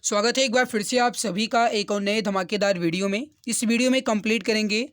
स्वागत है एक बार फिर से आप सभी का एक और नए धमाकेदार वीडियो में। इस वीडियो में कंप्लीट करेंगे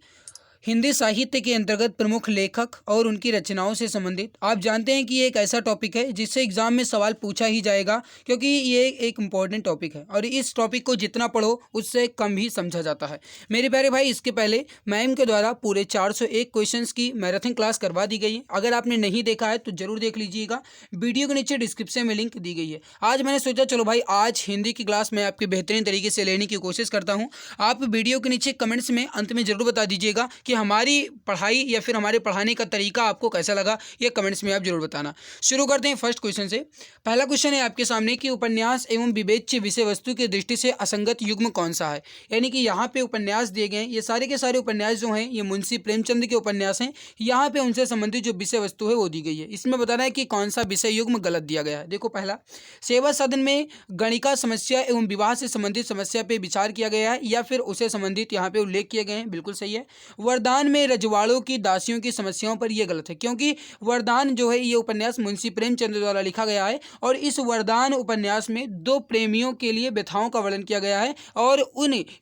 हिंदी साहित्य के अंतर्गत प्रमुख लेखक और उनकी रचनाओं से संबंधित। आप जानते हैं कि ये एक ऐसा टॉपिक है जिससे एग्जाम में सवाल पूछा ही जाएगा, क्योंकि ये एक इम्पॉर्टेंट टॉपिक है और इस टॉपिक को जितना पढ़ो उससे कम ही समझा जाता है। मेरे प्यारे भाई, इसके पहले मैम के द्वारा पूरे 401 क्वेश्चंस की मैराथन क्लास करवा दी गई है। अगर आपने नहीं देखा है तो जरूर देख लीजिएगा, वीडियो के नीचे डिस्क्रिप्शन में लिंक दी गई है। आज मैंने सोचा चलो भाई आज हिंदी की क्लास मैं आपके बेहतरीन तरीके से लेने की कोशिश करता हूँ। आप वीडियो के नीचे कमेंट्स में अंत में जरूर बता दीजिएगा कि हमारी पढ़ाई या फिर हमारे पढ़ाने का तरीका आपको कैसा लगा, ये कमेंट्स में आप जरूर बताना। शुरू करते हैं फर्स्ट क्वेश्चन से। पहला क्वेश्चन है आपके सामने कि उपन्यास एवं विवेच्य विषय वस्तु की दृष्टि से असंगत युग्म कौन सा है। यानी कि यहाँ पे उपन्यास दिए गए हैं, ये सारे के सारे उपन्यास जो हैं ये मुंशी प्रेमचंद के उपन्यास हैं। यहाँ पे उनसे संबंधित जो विषय वस्तु है वो दी गई है। इसमें बताना है कि कौन सा विषय युग्म गलत दिया गया है। देखो, पहला, सेवा सदन में गणिका समस्या एवं विवाह से संबंधित समस्या पे विचार किया गया है या फिर उसे संबंधित यहाँ पे उल्लेख किए गए हैं, बिल्कुल सही है। वरदान में रजवाड़ों की दासियों की समस्याओं पर यह गलत है, क्योंकि वरदान जो है ये उपन्यास मुंशी प्रेमचंद द्वारा लिखा गया है और इस वरदान उपन्यास में दो प्रेमियों के लिए व्यथाओं का वर्णन किया गया है और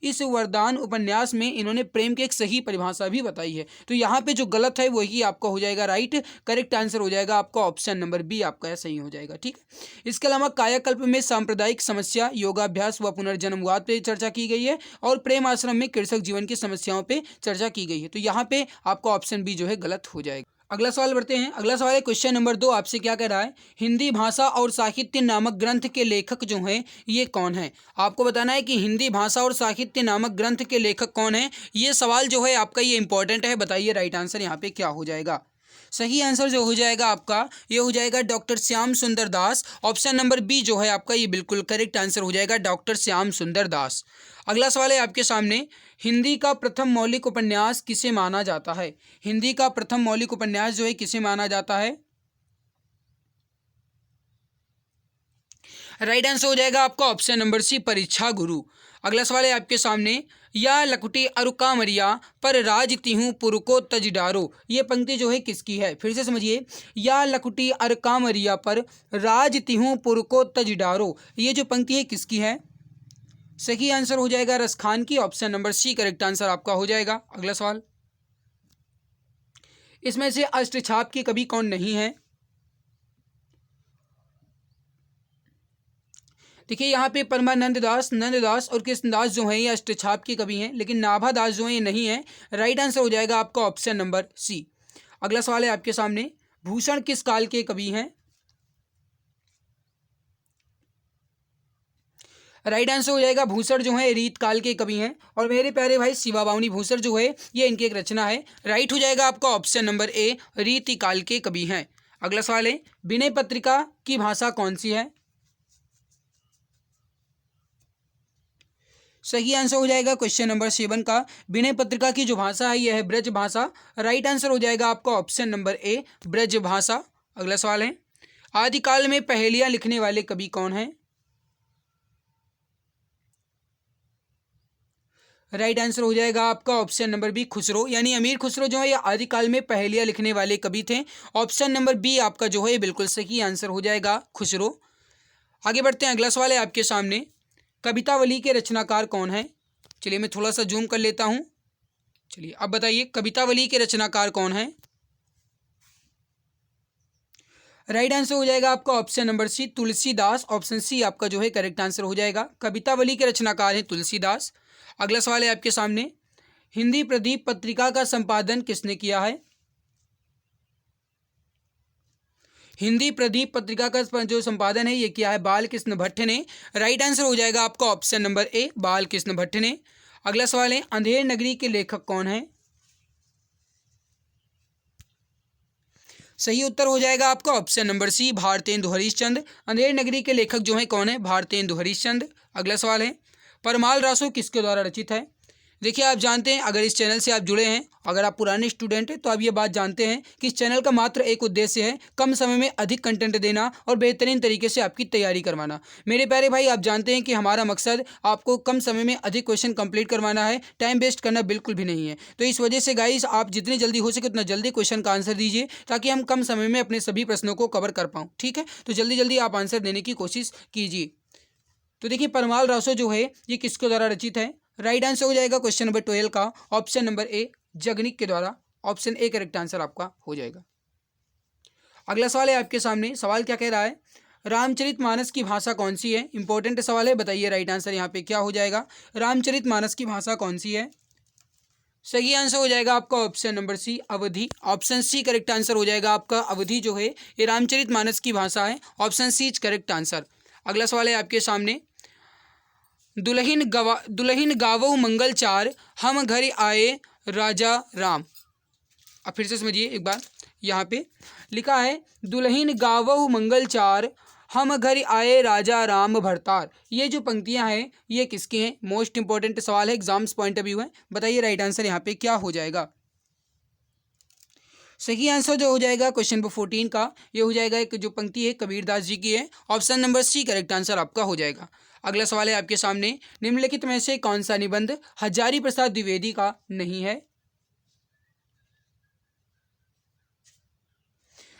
इस वरदान उपन्यास में इन्होंने प्रेम की एक सही परिभाषा भी बताई है। तो यहाँ पे जो गलत है वही आपका हो जाएगा राइट। करेक्ट आंसर हो जाएगा आपका ऑप्शन नंबर बी, आपका सही हो जाएगा। ठीक है। इसके अलावा कायाकल्प में सांप्रदायिक समस्या, योगाभ्यास व पुनर्जन्मवाद पे चर्चा की गई है और प्रेम आश्रम में कृषक जीवन की समस्याओं पे चर्चा की गई है। तो यहाँ पे आपका ऑप्शन बी जो है गलत हो जाएगा। अगला सवाल बढ़ते हैं। अगला सवाल है क्वेश्चन नंबर 2, आपसे क्या कह रहा है, हिंदी भाषा और साहित्य नामक ग्रंथ के लेखक जो हैं ये कौन है। आपको बताना है कि हिंदी भाषा और साहित्य नामक ग्रंथ के लेखक कौन है। ये सवाल जो है आपका ये इंपॉर्टेंट है। बताइए राइट आंसर यहाँ पे क्या हो जाएगा। सही आंसर जो हो जाएगा आपका ये हो जाएगा doctor Shyam Sundar Das. Option number B जो है आपका ये बिल्कुल करेक्ट आंसर हो जाएगा, डॉक्टर श्याम सुंदर दास। अगला सवाल है आपके सामने, हिंदी का प्रथम मौलिक उपन्यास किसे माना जाता है। हिंदी का प्रथम मौलिक उपन्यास जो है किसे माना जाता है। राइट आंसर हो जाएगा आपका ऑप्शन नंबर सी, परीक्षा गुरु। अगला सवाल है आपके सामने, या लकुटी अरुकामरिया पर राज तिहूं पुर को तज डारो। ये पंक्ति जो है किसकी है, फिर से समझिए। या लकुटी अरुकामरिया पर राज तिहूं पुर को तज डारो, ये जो पंक्ति है किसकी है। सही आंसर हो जाएगा रसखान की, option number C correct answer आपका हो जाएगा। अगला सवाल, इसमें से अष्टछाप के कवि कौन नहीं है। देखिए यहाँ पे परमानंद दास, नंददास और कृष्णदास जो हैं ये अष्टछाप के कवि हैं, लेकिन नाभादास जो हैं ये नहीं है। राइट आंसर हो जाएगा आपका ऑप्शन नंबर सी। अगला सवाल है आपके सामने, भूषण किस काल के कवि हैं। राइट आंसर हो जाएगा भूषण जो है रीत काल के कवि हैं और मेरे प्यारे भाई शिवा बावनी भूषण जो है ये इनकी एक रचना है। राइट हो जाएगा आपका ऑप्शन नंबर ए, रीति काल के कवि हैं। अगला सवाल है, विनय पत्रिका की भाषा कौन सी है। सही आंसर हो जाएगा क्वेश्चन नंबर 7 का, विनय पत्रिका की जो भाषा है यह है ब्रज भाषा। राइट आंसर हो जाएगा आपका ऑप्शन नंबर ए, ब्रज भाषा। अगला सवाल है, आदिकाल में पहेलियां लिखने वाले कवि कौन हैं। राइट आंसर हो जाएगा आपका ऑप्शन नंबर बी, खुसरो। यानी अमीर खुसरो जो है ये आदिकाल में पहेलियां लिखने वाले कवि थे। ऑप्शन नंबर बी आपका जो है बिल्कुल सही आंसर हो जाएगा, खुसरो। आगे बढ़ते हैं। अगला सवाल है आपके सामने, कवितावली के रचनाकार कौन है। चलिए मैं थोड़ा सा जूम कर लेता हूं। चलिए अब बताइए कवितावली के रचनाकार कौन है। राइट आंसर हो जाएगा आपका option number C, Tulsidas. Option C आपका जो है करेक्ट आंसर हो जाएगा, कवितावली के रचनाकार हैं तुलसीदास। अगला सवाल है आपके सामने, हिंदी प्रदीप पत्रिका का संपादन किसने किया है। हिंदी प्रदीप पत्रिका का जो संपादन है ये किया है बालकृष्ण भट्ट ने। राइट आंसर हो जाएगा आपका ऑप्शन नंबर ए, बालकृष्ण भट्ट ने। अगला सवाल है, अंधेर नगरी के लेखक कौन है। सही उत्तर हो जाएगा आपका option number C, Bharatendu Harishchandra. Andher Nagari के लेखक जो है कौन है, भारतेंदु हरिश्चंद्र। अगला सवाल है, परमाल रासो किसके द्वारा रचित है। देखिए आप जानते हैं, अगर इस चैनल से आप जुड़े हैं, अगर आप पुराने स्टूडेंट हैं तो आप ये बात जानते हैं कि इस चैनल का मात्र एक उद्देश्य है, कम समय में अधिक कंटेंट देना और बेहतरीन तरीके से आपकी तैयारी करवाना। मेरे प्यारे भाई आप जानते हैं कि हमारा मकसद आपको कम समय में अधिक क्वेश्चन कंप्लीट करवाना है, टाइम वेस्ट करना बिल्कुल भी नहीं है। तो इस वजह से गाइस आप जितनी जल्दी हो सके उतना जल्दी क्वेश्चन का आंसर दीजिए ताकि हम कम समय में अपने सभी प्रश्नों को कवर कर पाऊँ। ठीक है, तो जल्दी जल्दी आप आंसर देने की कोशिश कीजिए। तो देखिए परमाल रासो जो है ये किसके द्वारा रचित है? राइट आंसर हो जाएगा क्वेश्चन नंबर 12 का ऑप्शन नंबर ए जगनिक के द्वारा। ऑप्शन ए करेक्ट आंसर आपका हो जाएगा। अगला सवाल है आपके सामने। सवाल क्या कह रहा है? रामचरितमानस की भाषा कौन सी है? इंपॉर्टेंट सवाल है, बताइए राइट आंसर यहाँ पे क्या हो जाएगा। रामचरितमानस की भाषा कौन सी है? सही आंसर हो जाएगा आपका ऑप्शन नंबर सी अवधी। ऑप्शन सी करेक्ट आंसर हो जाएगा आपका। अवधी जो है ये रामचरितमानस की भाषा है। Option C is correct answer. अगला सवाल है आपके सामने। दुल्हन गावो मंगल चार हम घर आए राजा राम। अब फिर से समझिए एक बार, यहाँ पे लिखा है दुल्हन गावो मंगल चार हम घर आए राजा राम भरतार। ये जो पंक्तियां हैं ये किसकी हैं? मोस्ट इंपॉर्टेंट सवाल है, एग्जाम्स पॉइंट ऑफ व्यू है। बताइए राइट आंसर यहाँ पे क्या हो जाएगा। सही आंसर जो हो जाएगा क्वेश्चन नंबर 14 का ये हो जाएगा, एक जो पंक्ति है कबीरदास जी की है। Option number C correct answer आपका हो जाएगा। अगला सवाल है आपके सामने। निम्नलिखित में से कौन सा निबंध हजारी प्रसाद द्विवेदी का नहीं है?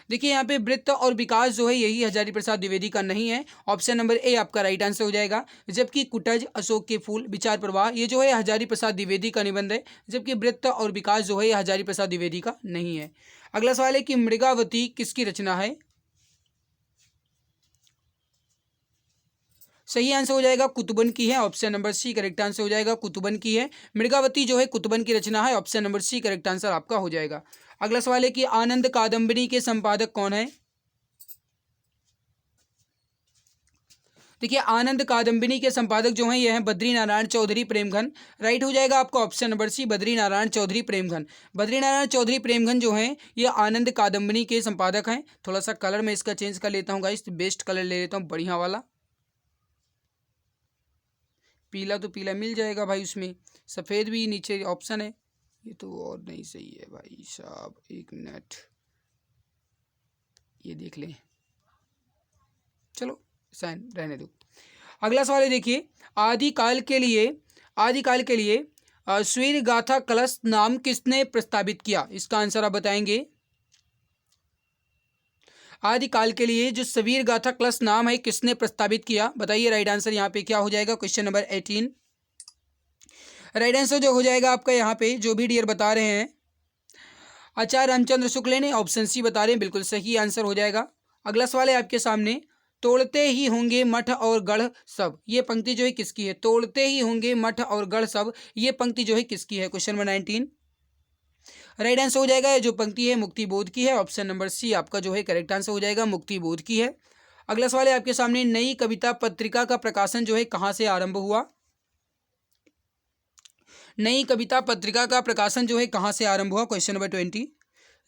देखिए यहाँ पे वृत्त और विकास जो है यही हजारी प्रसाद द्विवेदी का नहीं है। ऑप्शन नंबर ए आपका राइट आंसर हो जाएगा। जबकि कुटज, अशोक के फूल, विचार प्रवाह ये जो है हजारी प्रसाद द्विवेदी का निबंध है। जबकि वृत्त और विकास जो है ये हजारी प्रसाद द्विवेदी का नहीं है। अगला सवाल है कि मृगावती किसकी रचना है? सही आंसर हो जाएगा कुतुबन की है। Option number C correct answer हो जाएगा, कुतुबन की है। मृगावती जो है कुतुबन की रचना है। Option number C correct answer आपका हो जाएगा। अगला सवाल है कि आनंद कादम्बरी के संपादक कौन है? देखिए आनंद कादम्बिनी के संपादक जो हैं ये हैं बद्री नारायण चौधरी प्रेमघन। राइट हो जाएगा आपका option number C Badri Narayan Chaudhary Premghan. Badri Narayan Chaudhary Premghan जो हैं ये आनंद कादम्बिनी के संपादक हैं। थोड़ा सा कलर मैं इसका चेंज कर लेता हूँ गाइस, बेस्ट कलर ले लेता हूँ बढ़िया वाला। पीला तो पीला मिल जाएगा भाई, उसमें सफ़ेद भी नीचे ऑप्शन है। ये तो और नहीं सही है भाई साहब, एक मिनट ये देख लें। चलो साइन रहने दो। अगला सवाल है देखिए। आदिकाल के लिए स्वीर गाथा कलश नाम किसने प्रस्तावित किया? इसका आंसर आप बताएंगे। आदिकाल के लिए जो सवीर गाथा कलश नाम है किसने प्रस्तावित किया? बताइए राइट आंसर यहाँ पे क्या हो जाएगा। क्वेश्चन नंबर 18 राइट आंसर जो हो जाएगा आपका यहाँ पे जो भी डियर बता रहे हैं आचार्य रामचंद्र शुक्ल ने। ऑप्शन सी बता रहे हैं, बिल्कुल सही आंसर हो जाएगा। अगला सवाल है आपके सामने। तोड़ते ही होंगे मठ और गढ़ सब, ये पंक्ति जो है किसकी है? तोड़ते ही होंगे मठ और गढ़ सब, ये पंक्ति जो है किसकी है? क्वेश्चन नंबर 19 राइट आंसर हो जाएगा। जो पंक्ति है मुक्ति बोध की है। ऑप्शन नंबर सी आपका जो है करेक्ट आंसर हो जाएगा, मुक्ति बोध की है। अगला सवाल है आपके सामने। नई कविता पत्रिका का प्रकाशन जो है कहाँ से आरंभ हुआ? नई कविता पत्रिका का प्रकाशन जो है कहाँ से आरंभ हुआ? क्वेश्चन नंबर 20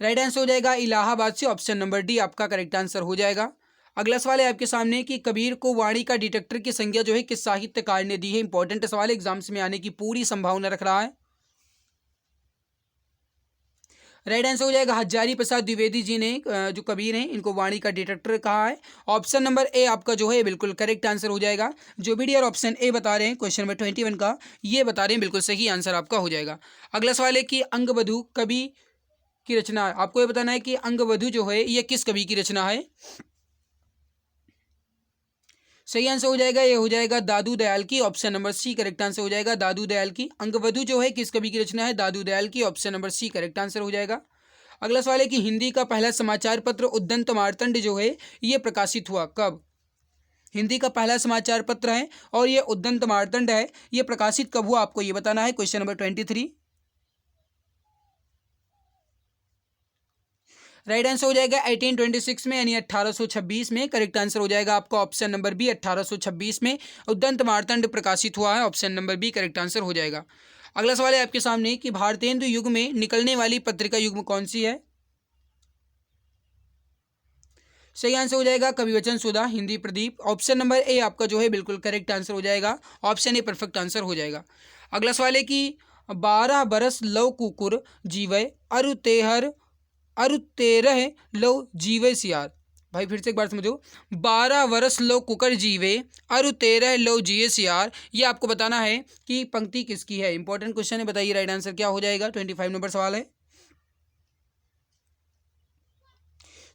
राइट आंसर हो जाएगा इलाहाबाद से। ऑप्शन नंबर डी आपका करेक्ट आंसर हो जाएगा। अगला सवाल है आपके सामने कि कबीर को वाणी का डिटेक्टर की संज्ञा जो है किस साहित्यकार ने दी है? इंपॉर्टेंट सवाल, एग्जाम्स में आने की पूरी संभावना रख रहा है। राइट आंसर हो जाएगा हजारी प्रसाद द्विवेदी जी ने जो कबीर हैं इनको वाणी का डिटेक्टर कहा है। ऑप्शन नंबर ए आपका जो है बिल्कुल करेक्ट आंसर हो जाएगा। जो भी डियर ऑप्शन ए बता रहे हैं क्वेश्चन नंबर 21 का ये बता रहे हैं, बिल्कुल सही आंसर आपका हो जाएगा। अगला सवाल है कि अंगवधू कवि की रचना, आपको ये बताना है कि अंगवधू जो है ये किस कवि की रचना है? सही आंसर हो जाएगा, ये हो जाएगा दादू दयाल की। Option number C correct answer हो जाएगा, दादू दयाल की। अंगवधू जो है किस कवि की रचना है? दादू दयाल की। Option number C correct answer हो जाएगा। अगला सवाल है कि हिंदी का पहला समाचार पत्र उद्दंत मार्तंड जो है ये प्रकाशित हुआ कब? हिंदी का पहला समाचार पत्र है और ये उद्दंत मार्तंड है, ये प्रकाशित कब हुआ आपको ये बताना है। क्वेश्चन नंबर 23 राइट आंसर हो जाएगा 1826 में, यानी 1826 में। करेक्ट आंसर हो जाएगा आपका ऑप्शन नंबर बी 1826 में उद्दंत मार्तंड प्रकाशित हुआ है। Option number B correct answer हो जाएगा। अगला सवाल है आपके सामने कि भारतेंदु युग में निकलने वाली पत्रिका युग्म कौन सी है? सही आंसर हो जाएगा Kavivachan Sudha, Hindi Pradeep. Option number A आपका जो है बिल्कुल करेक्ट आंसर हो जाएगा। ऑप्शन ए परफेक्ट आंसर हो जाएगा। अगला सवाल है कि 12 बरस लव कुकुर जीवे अरु तेरह लो जीवे सियार। भाई फिर से एक बार समझो। 12 वर्ष लो कुकर जीवे अरु 13 लो जिए सियार, ये आपको बताना है कि पंक्ति किसकी है। इंपॉर्टेंट क्वेश्चन है, बताइए राइट आंसर क्या हो जाएगा। 25 नंबर सवाल है।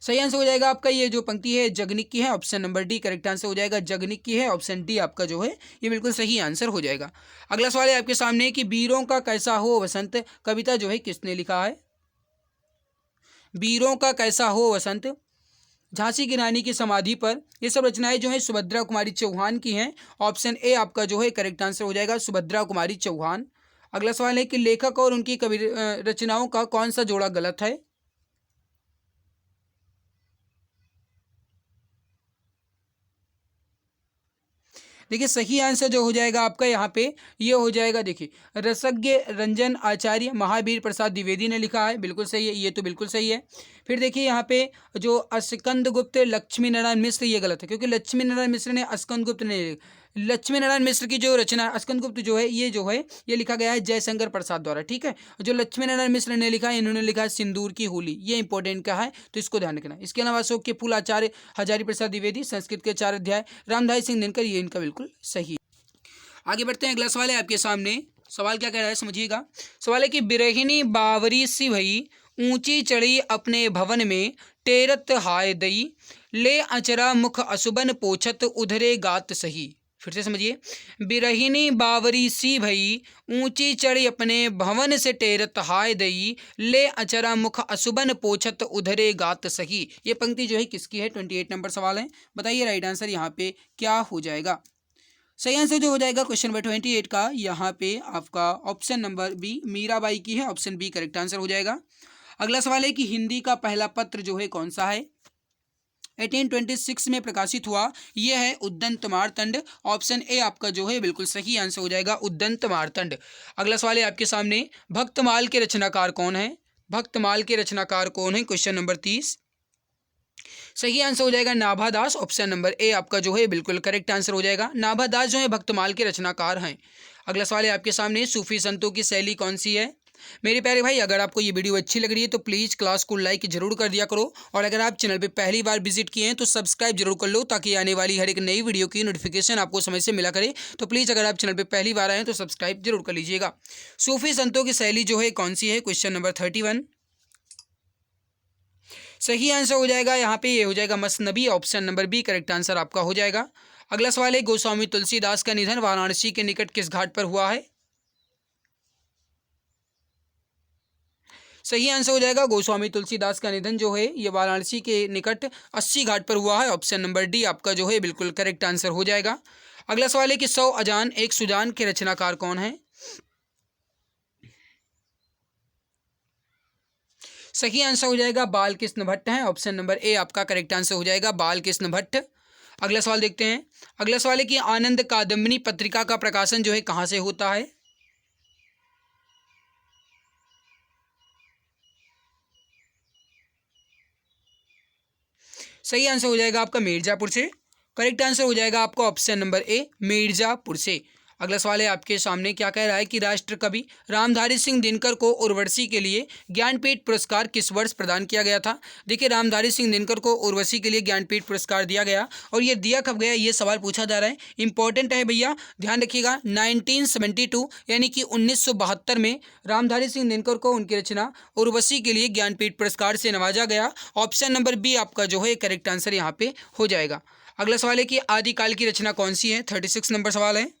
सही आंसर हो जाएगा आपका ये जो पंक्ति है जगनिक की है, option number D correct answer हो जाएगा। जगनिक की है, ऑप्शन डी आपका जो है ये बिल्कुल सही आंसर हो जाएगा। अगला सवाल है आपके सामने कि वीरों का कैसा हो वसंत कविता जो है किसने लिखा है? वीरों का कैसा हो वसंत, झांसी की रानी की समाधि पर, ये सब रचनाएं जो है सुभद्रा कुमारी चौहान की हैं। ऑप्शन ए आपका जो है करेक्ट आंसर हो जाएगा, सुभद्रा कुमारी चौहान। अगला सवाल है कि लेखक और उनकी कवि रचनाओं का कौन सा जोड़ा गलत है? देखिए सही आंसर जो हो जाएगा आपका यहाँ पे ये हो जाएगा, देखिए रसज्ञ रंजन आचार्य महावीर प्रसाद द्विवेदी ने लिखा है, बिल्कुल सही है, ये तो बिल्कुल सही है। फिर देखिए यहाँ पे जो अस्कंद गुप्त लक्ष्मी नारायण मिश्र, ये गलत है क्योंकि लक्ष्मी नारायण मिश्र ने अस्कंद गुप्त ने, लक्ष्मी नारायण मिश्र की जो रचना अस्कंद गुप्त जो है ये लिखा गया है जयशंकर प्रसाद द्वारा, ठीक है। जो लक्ष्मी नारायण मिश्र ने लिखा है इन्होंने लिखा है सिंदूर की होली, ये इंपॉर्टेंट का है तो इसको ध्यान रखना। इसके अलावा अशोक के फूल आचार्य हजारी प्रसाद द्विवेदी संस्कृत के 4 अध्याय, रामधारी सिंह दिनकर, ये इनका बिल्कुल सही। आगे बढ़ते हैं, अगला सवाल है आपके सामने। सवाल क्या कह रहा है समझिएगा। सवाल है कि बिरहिनी बावरी सी भई ऊंची चढ़ी अपने भवन में, टेरत हाय दई ले अचरा मुख असुबन पोछत उधरे गात सही। फिर से समझिए, बिरहिनी बावरी सी भई ऊंची चढ़ी अपने भवन से, टेरत हाय दई ले अचरा मुख असुबन पोछत उधरे गात सही। ये पंक्ति जो है किसकी है? 28 नंबर सवाल है, बताइए राइट आंसर यहाँ पे क्या हो जाएगा। सही आंसर जो हो जाएगा क्वेश्चन नंबर 28 का यहाँ पे आपका ऑप्शन नंबर बी मीराबाई की है, ऑप्शन बी करेक्ट आंसर हो जाएगा। अगला सवाल है कि हिंदी का पहला पत्र जो है कौन सा है? 1826 में प्रकाशित हुआ, यह है उद्दंत मार्तंड, ऑप्शन ए आपका जो है बिल्कुल सही आंसर हो जाएगा, उद्दंत मार्तंड। अगला सवाल है आपके सामने, भक्तमाल के रचनाकार कौन है? भक्तमाल के रचनाकार कौन है? Question number 30। सही आंसर हो जाएगा नाभादास, ऑप्शन नंबर ए आपका जो है बिल्कुल करेक्ट आंसर हो जाएगा। नाभादास जो है भक्तमाल के रचनाकार हैं। अगला सवाल है आपके सामने, सूफी संतों की शैली कौन सी है? मेरे प्यारे भाई, अगर आपको ये वीडियो अच्छी लग रही है तो प्लीज़ क्लास को लाइक जरूर कर दिया करो, और अगर आप चैनल पे पहली बार विजिट किए हैं तो सब्सक्राइब जरूर कर लो, ताकि आने वाली हर एक नई वीडियो की नोटिफिकेशन आपको समय से मिला करे। तो प्लीज़ अगर आप चैनल पे पहली बार आए हैं तो सब्सक्राइब जरूर कर लीजिएगा। सूफी संतों की शैली जो है कौन सी है? Question number 31। सही आंसर हो जाएगा यहाँ पे ये हो जाएगा Masnavi, option number B correct answer आपका हो जाएगा। अगला सवाल है, गोस्वामी तुलसीदास का निधन वाराणसी के निकट किस घाट पर हुआ है? सही आंसर हो जाएगा, गोस्वामी तुलसीदास का निधन जो है ये वाराणसी के निकट 80 घाट पर हुआ है, ऑप्शन नंबर डी आपका जो है बिल्कुल करेक्ट आंसर हो जाएगा। अगला सवाल है कि 100 अजान एक सुजान के रचनाकार कौन है? सही आंसर हो जाएगा बालकृष्ण भट्ट है, ऑप्शन नंबर ए आपका करेक्ट आंसर हो जाएगा, बालकृष्ण भट्ट। अगला सवाल देखते हैं। अगला सवाल है कि आनंद कादम्बिनी पत्रिका का प्रकाशन जो है कहाँ से होता है? सही आंसर हो जाएगा आपका मिर्जापुर से, करेक्ट आंसर हो जाएगा आपका ऑप्शन नंबर ए मिर्जापुर से। अगला सवाल है आपके सामने, क्या कह रहा है कि राष्ट्र कवि रामधारी सिंह दिनकर को उर्वशी के लिए ज्ञानपीठ पुरस्कार किस वर्ष प्रदान किया गया था? देखिए रामधारी सिंह दिनकर को उर्वशी के लिए ज्ञानपीठ पुरस्कार दिया गया, और ये दिया कब गया ये सवाल पूछा जा रहा है, इंपॉर्टेंट है भैया, ध्यान रखिएगा। 1972 यानी कि 1972 में रामधारी सिंह दिनकर को उनकी रचना उर्वशी के लिए ज्ञानपीठ पुरस्कार से नवाजा गया, ऑप्शन नंबर बी आपका जो है करेक्ट आंसर यहाँ पे हो जाएगा। अगला सवाल है कि आदिकाल की रचना कौन सी है? 36 नंबर सवाल है।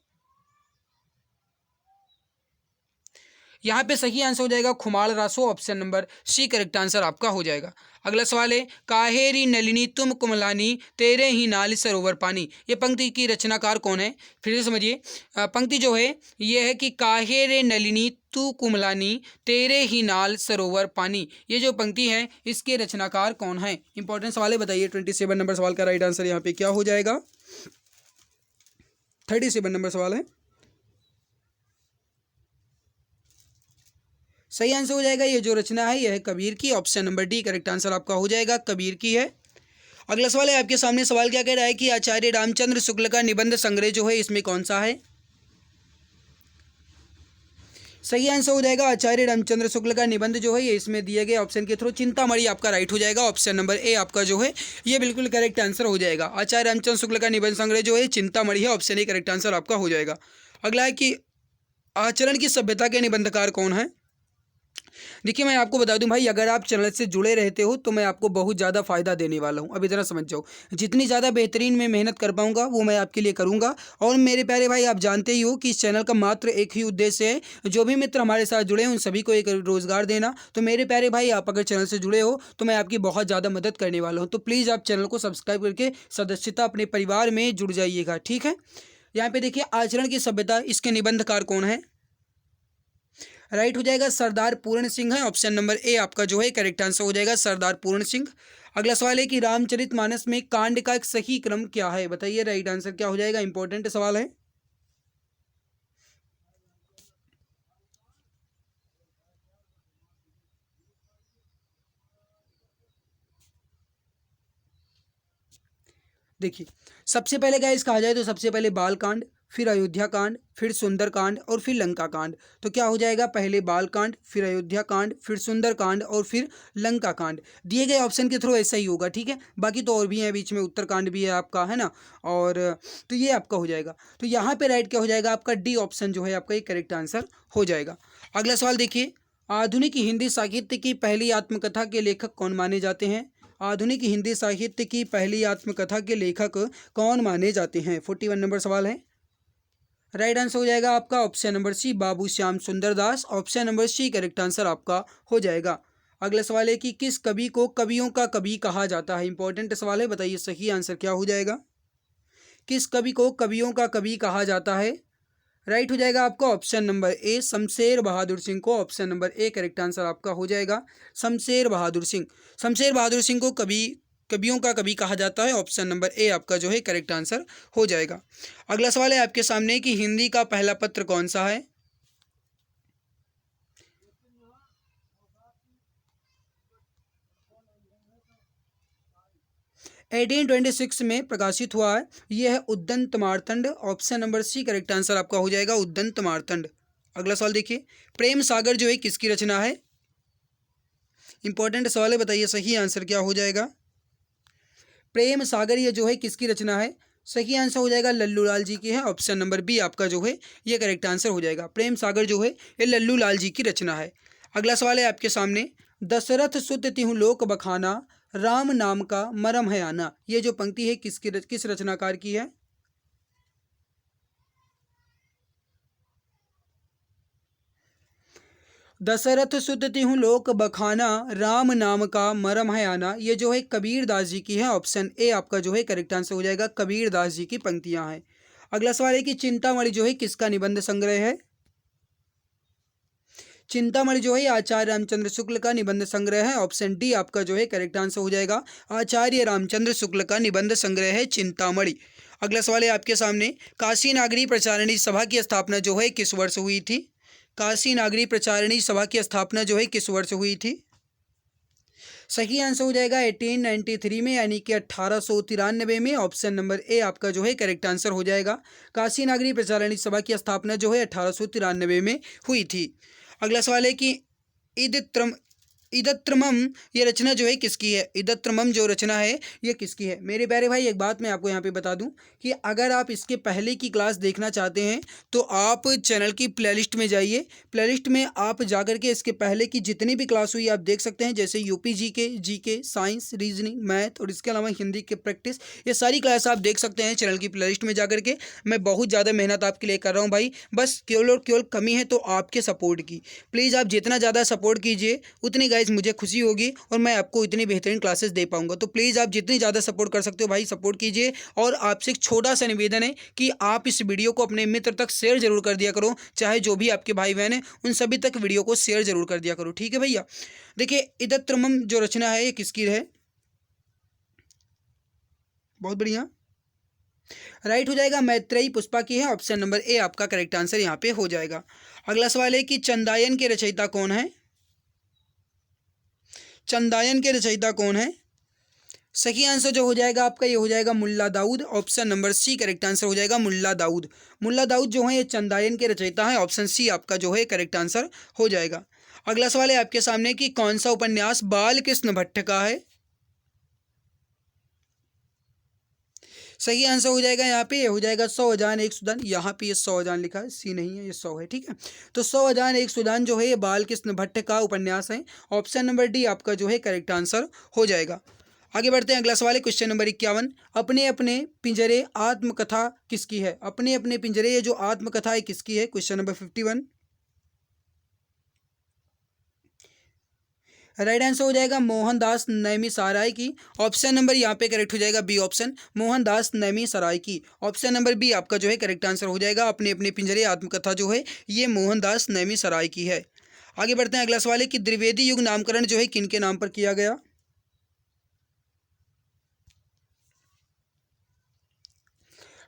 यहाँ पे सही आंसर हो जाएगा Khuman Raso, option number C correct answer आपका हो जाएगा। अगला सवाल है, काहेरी नलिनी तुम कुमलानी तेरे ही नाल सरोवर पानी, ये पंक्ति की रचनाकार कौन है? फिर से समझिए, पंक्ति जो है ये है कि काहेरे नलिनी तू कुमलानी तेरे ही नाल सरोवर पानी, ये जो पंक्ति है इसके रचनाकार कौन है? इंपॉर्टेंट सवाल है, बताइए। 27 नंबर सवाल का राइट आंसर यहाँ पे क्या हो जाएगा? 37 नंबर सवाल है। सही आंसर हो जाएगा, ये जो रचना है यह है कबीर की, option number D correct answer आपका हो जाएगा, कबीर की है। अगला सवाल है आपके सामने, सवाल क्या कह रहा है कि आचार्य रामचंद्र शुक्ल का निबंध संग्रह जो है इसमें कौन सा है? सही आंसर हो जाएगा, आचार्य रामचंद्र शुक्ल का निबंध जो है ये इसमें दिए गए ऑप्शन के थ्रू चिंतामणि आपका राइट हो जाएगा, ऑप्शन नंबर ए आपका जो है ये बिल्कुल करेक्ट आंसर हो जाएगा। आचार्य रामचंद्र शुक्ल का निबंध संग्रह जो है चिंतामणि है, ऑप्शन ए करेक्ट आंसर आपका हो जाएगा। अगला है कि आचरण की सभ्यता के निबंधकार कौन है? देखिए मैं आपको बता दूं भाई, अगर आप चैनल से जुड़े रहते हो तो मैं आपको बहुत ज़्यादा फ़ायदा देने वाला हूं। अब इतना समझ जाओ, जितनी ज़्यादा बेहतरीन मैं मेहनत कर पाऊंगा वो मैं आपके लिए करूंगा। और मेरे प्यारे भाई, आप जानते ही हो कि इस चैनल का मात्र एक ही उद्देश्य है, जो भी मित्र हमारे साथ जुड़े हैं उन सभी को एक रोज़गार देना। तो मेरे प्यारे भाई, आप अगर चैनल से जुड़े हो तो मैं आपकी बहुत ज़्यादा मदद करने वाला हूँ। तो प्लीज़ आप चैनल को सब्सक्राइब करके सदस्यता अपने परिवार में जुड़ जाइएगा, ठीक है। यहाँ पे देखिए, आचरण की सभ्यता, इसके निबंधकार कौन है? राइट हो जाएगा सरदार पूर्ण सिंह है। ऑप्शन नंबर ए आपका जो है करेक्ट आंसर हो जाएगा, सरदार पूर्ण सिंह। अगला सवाल है कि रामचरितमानस में कांड का एक सही क्रम क्या है? बताइए राइट आंसर क्या हो जाएगा, इंपॉर्टेंट सवाल है। देखिए, सबसे पहले गाइस कहा जाए तो सबसे पहले बाल कांड, फिर अयोध्या कांड, फिर सुंदर कांड और फिर लंका कांड। तो क्या हो जाएगा, पहले बाल कांड, फिर अयोध्या कांड, फिर सुंदर कांड और फिर लंका कांड। दिए गए ऑप्शन के थ्रू ऐसा ही होगा, ठीक है। बाकी तो और भी है, बीच में उत्तरकांड भी है आपका, है ना। और तो ये आपका हो जाएगा। तो यहाँ पे राइट क्या हो जाएगा आपका, डी ऑप्शन जो है आपका एक करेक्ट आंसर हो जाएगा। अगला सवाल देखिए, आधुनिक हिंदी साहित्य की पहली आत्मकथा के लेखक कौन माने जाते हैं? आधुनिक हिंदी साहित्य की पहली आत्मकथा के लेखक कौन माने जाते हैं? 41 नंबर सवाल है। राइट आंसर हो जाएगा आपका option number C, Babu Shyam Sundar Das. Option number C correct answer आपका हो जाएगा। अगला सवाल है कि किस कवि को कवियों का कवि कहा जाता है? इंपॉर्टेंट सवाल है, बताइए सही आंसर क्या हो जाएगा। किस कवि को कवियों का कवि कहा जाता है? राइट हो जाएगा आपका ऑप्शन नंबर ए, शमशेर बहादुर सिंह को। Option number A correct answer आपका हो जाएगा, शमशेर बहादुर सिंह। शमशेर बहादुर सिंह को कवियों का कवि कहा जाता है। ऑप्शन नंबर ए आपका जो है करेक्ट आंसर हो जाएगा। अगला सवाल है आपके सामने कि हिंदी का पहला पत्र कौन सा है? एटीन 26 में प्रकाशित हुआ है, यह है Udant Martand. Option number C correct answer आपका हो जाएगा, उद्दंत मार्तंड। अगला सवाल देखिए, प्रेम सागर जो है किसकी रचना है? इंपॉर्टेंट सवाल है, बताइए सही आंसर क्या हो जाएगा। प्रेम सागर ये जो है किसकी रचना है? सही आंसर हो जाएगा लल्लू लाल जी की है। ऑप्शन नंबर बी आपका जो है ये करेक्ट आंसर हो जाएगा। प्रेम सागर जो है ये लल्लू लाल जी की रचना है। अगला सवाल है आपके सामने, दशरथ सुत तिहु लोक बखाना, राम नाम का मरम है आना। ये जो पंक्ति है किस रचनाकार की है? दशरथ सुत तिहु लोक बखाना, राम नाम का मरम है आना। ये जो है कबीर दास जी की है। ऑप्शन ए आपका जो है करेक्ट आंसर हो जाएगा, कबीर दास जी की पंक्तियां हैं। अगला सवाल है कि चिंतामणि जो है किसका निबंध संग्रह है? चिंतामणि जो है आचार्य रामचंद्र शुक्ल का निबंध संग्रह है। ऑप्शन डी आपका जो है करेक्ट आंसर हो जाएगा, आचार्य रामचंद्र शुक्ल का निबंध संग्रह है चिंतामणि। अगला सवाल है आपके सामने, काशी नागरी प्रचारिणी सभा की स्थापना जो है किस वर्ष हुई थी? काशी नागरी प्रचारिणी सभा की स्थापना जो है किस वर्ष हुई थी? सही आंसर हो जाएगा 1893 में, यानी कि 1893 में। ऑप्शन नंबर ए आपका जो है करेक्ट आंसर हो जाएगा। काशी नागरी प्रचारिणी सभा की स्थापना जो है 1893 में हुई थी। अगला सवाल है कि ईद इदत्रमम ये रचना जो है किसकी है? इदत्रमम जो रचना है ये किसकी है? मेरे प्यारे भाई, एक बात मैं आपको यहाँ पे बता दूं कि अगर आप इसके पहले की क्लास देखना चाहते हैं तो आप चैनल की प्लेलिस्ट में जाइए। प्लेलिस्ट में आप जाकर के इसके पहले की जितनी भी क्लास हुई आप देख सकते हैं, जैसे UP GK, science, reasoning, math और इसके अलावा हिंदी की प्रैक्टिस, ये सारी क्लास आप देख सकते हैं चैनल की प्लेलिस्ट में जाकर के। मैं बहुत ज़्यादा मेहनत आपके लिए कर रहा हूँ भाई, बस केवल और केवल कमी है तो आपके सपोर्ट की। प्लीज़ आप जितना ज़्यादा सपोर्ट कीजिए उतनी गाइज मुझे खुशी होगी और मैं आपको इतनी बेहतरीन क्लासेस दे पाऊंगा। तो प्लीज़ आप जितनी ज़्यादा सपोर्ट कर सकते हो भाई सपोर्ट कीजिए। और आपसे एक छोटा सा निवेदन है कि आप इस वीडियो को अपने मित्र तक शेयर जरूर कर दिया करो, चाहे जो भी आपके भाई बहन हैं उन सभी तक वीडियो को शेयर जरूर कर दिया करो, ठीक है भैया। देखिए, इदत्रमम जो रचना है ये किसकी है? बहुत बढ़िया, राइट हो जाएगा, मैत्रेयी पुष्पा की है। ऑप्शन नंबर ए आपका करेक्ट आंसर यहाँ पे हो जाएगा। अगला सवाल है कि चंदायन के रचयिता कौन है? चंदायन के रचयिता कौन है? सही आंसर जो हो जाएगा आपका ये हो जाएगा Mulla Daud. Option number C correct answer हो जाएगा, मुल्ला दाऊद। मुल्ला दाऊद जो है ये चंदायन के रचयिता है। ऑप्शन सी आपका जो है करेक्ट आंसर हो जाएगा। अगला सवाल है आपके सामने कि कौन सा उपन्यास बाल कृष्ण भट्ट का है? सही आंसर हो जाएगा यहाँ पे, हो जाएगा 100 अजान एक सुदान। यहाँ पे ये 100 अजान लिखा है, सी नहीं है, ये 100 है, ठीक है। तो 100 अजान एक सुदान जो है ये बालकृष्ण भट्ट का उपन्यास है। ऑप्शन नंबर डी आपका जो है करेक्ट आंसर हो जाएगा। आगे बढ़ते हैं अगला सवाल है क्वेश्चन नंबर 51। अपने अपने पिंजरे आत्मकथा किसकी है? अपने अपने पिंजरे ये जो आत्मकथा है किसकी है? Question number 51। राइट आंसर हो जाएगा मोहनदास नैमिषारण्य की। ऑप्शन नंबर यहाँ पे करेक्ट हो जाएगा बी ऑप्शन, मोहनदास नैमिषारण्य की। ऑप्शन नंबर बी आपका जो है करेक्ट आंसर हो जाएगा। अपने अपने पिंजरे आत्मकथा जो है ये मोहनदास नैमिषारण्य की है। आगे बढ़ते हैं अगला सवाल है कि द्विवेदी युग नामकरण जो है किनके नाम पर किया गया?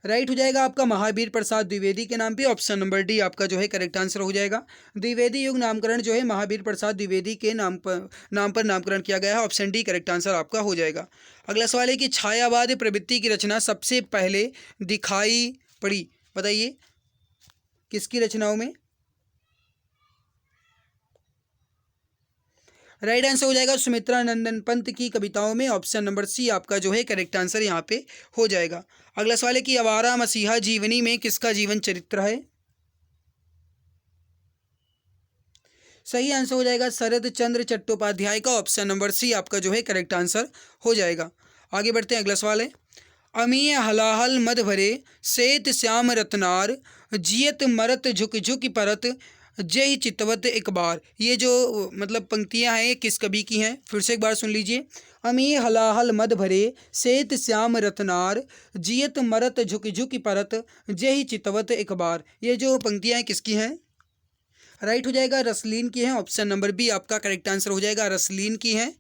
राइट हो जाएगा आपका महावीर प्रसाद द्विवेदी के नाम पे। ऑप्शन नंबर डी आपका जो है करेक्ट आंसर हो जाएगा। द्विवेदी युग नामकरण जो है महावीर प्रसाद द्विवेदी के नाम पर नामकरण किया गया है। ऑप्शन डी करेक्ट आंसर आपका हो जाएगा। अगला सवाल है कि छायावाद प्रवृत्ति की रचना सबसे पहले दिखाई पड़ी, बताइए किसकी रचनाओं में? राइट आंसर हो जाएगा सुमित्रा नंदन पंत की कविताओं में। ऑप्शन नंबर सी आपका जो है करेक्ट आंसर यहाँ पे हो जाएगा। अगला सवाल है कि आवारा मसीहा जीवनी में किसका जीवन चरित्र है? सही आंसर हो जाएगा शरद चंद्र चट्टोपाध्याय का। ऑप्शन नंबर सी आपका जो है करेक्ट आंसर हो जाएगा। आगे बढ़ते हैं अगला सवाल है अमीय हलाहल मद भरे श्वेत श्याम रत्नार जियत मरत झुक झुक परत जय चितवत एक बार। ये जो मतलब पंक्तियां हैं ये किस कवि की हैं? फिर से एक बार सुन लीजिए। अमी हलाहल मद भरे श्वेत श्याम रत्नार जियत मरत झुक झुक परत जय चितवत एक बार। ये जो पंक्तियां हैं किसकी हैं? राइट हो जाएगा रसलीन की है। ऑप्शन नंबर बी आपका करेक्ट आंसर हो जाएगा, रसलीन की है।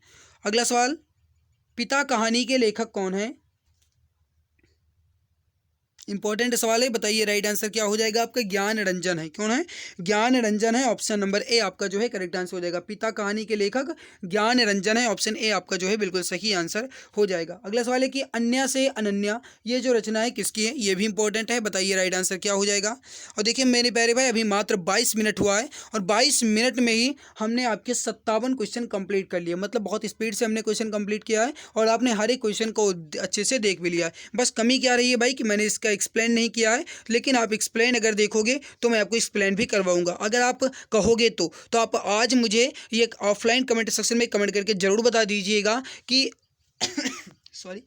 अगला सवाल पिता कहानी के लेखक कौन है? इंपॉर्टेंट सवाल है, बताइए राइट आंसर क्या हो जाएगा आपका? ज्ञान रंजन है। कौन है? ज्ञान रंजन है। ऑप्शन नंबर ए आपका जो है करेक्ट आंसर हो जाएगा। पिता कहानी के लेखक ज्ञान रंजन है। ऑप्शन ए आपका जो है बिल्कुल सही आंसर हो जाएगा। अगला सवाल है कि अन्य से अनन्या ये जो रचना है किसकी है? ये भी इंपॉर्टेंट है, बताइए राइट आंसर क्या हो जाएगा। और देखिए मेरे प्यारे भाई अभी मात्र 22 मिनट हुआ है और 22 मिनट में ही हमने आपके 57 क्वेश्चन कंप्लीट कर लिए। मतलब बहुत स्पीड से हमने क्वेश्चन कंप्लीट किया है और आपने हर एक क्वेश्चन को अच्छे से देख भी लिया है। बस कमी क्या रही है भाई कि मैंने इसका एक्सप्लेन नहीं किया है, लेकिन आप एक्सप्लेन अगर देखोगे तो मैं आपको एक्सप्लेन भी करवाऊंगा। अगर आप कहोगे तो आप आज मुझे ये ऑफलाइन कमेंट सेक्शन में कमेंट करके ज़रूर बता दीजिएगा कि सॉरी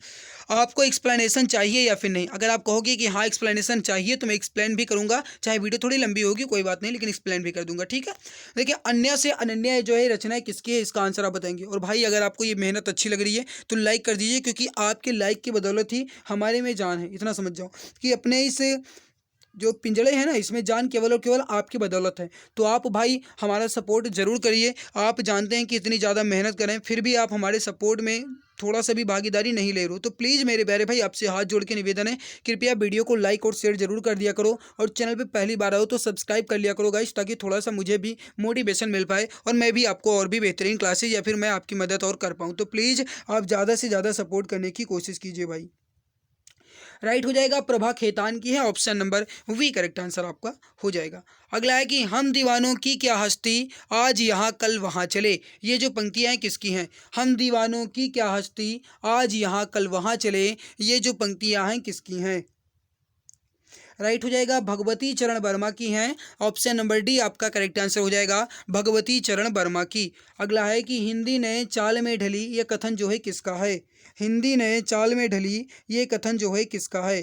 आपको एक्सप्लेनेशन चाहिए या फिर नहीं। अगर आप कहोगे कि हाँ एक्सप्लेनेशन चाहिए तो मैं एक्सप्लेन भी करूंगा, चाहे वीडियो थोड़ी लंबी होगी कोई बात नहीं, लेकिन एक्सप्लेन भी कर दूंगा, ठीक है। देखिए अन्य से अनन्या जो है रचना किसकी है इसका आंसर आप बताएंगे। और भाई अगर आपको ये मेहनत अच्छी लग रही है तो लाइक कर दीजिए, क्योंकि आपके लाइक की बदौलत ही हमारे में जान है। इतना समझ जाओ कि अपने इस जो पिंजड़े हैं ना इसमें जान केवल और केवल आपकी बदौलत है। तो आप भाई हमारा सपोर्ट ज़रूर करिए। आप जानते हैं कि इतनी ज़्यादा मेहनत करें फिर भी आप हमारे सपोर्ट में थोड़ा सा भी भागीदारी नहीं ले रहे हो, तो प्लीज़ मेरे प्यारे भाई आपसे हाथ जोड़ के निवेदन है, कृपया वीडियो को लाइक और शेयर जरूर कर दिया करो। और चैनल पे पहली बार आओ तो सब्सक्राइब कर लिया करो गाइस, ताकि थोड़ा सा मुझे भी मोटिवेशन मिल पाए और मैं भी आपको और भी बेहतरीन क्लासेज या फिर मैं आपकी मदद और कर पाऊँ। तो प्लीज़ आप ज़्यादा से ज़्यादा सपोर्ट करने की कोशिश कीजिए भाई। राइट हो जाएगा प्रभा खेतान की है। Option number B correct answer आपका हो जाएगा। अगला है कि हम दीवानों की क्या हस्ती आज यहाँ कल वहाँ चले। ये जो पंक्तियाँ हैं किसकी हैं? हम दीवानों की क्या हस्ती आज यहाँ कल वहाँ चले, ये जो पंक्तियाँ हैं किसकी हैं? राइट हो जाएगा भगवती चरण वर्मा की हैं। ऑप्शन नंबर डी आपका करेक्ट आंसर हो जाएगा, भगवती चरण वर्मा की। अगला है कि हिंदी नए चाल में ढली ये कथन जो है किसका है? हिंदी नए चाल में ढली ये कथन जो है किसका है?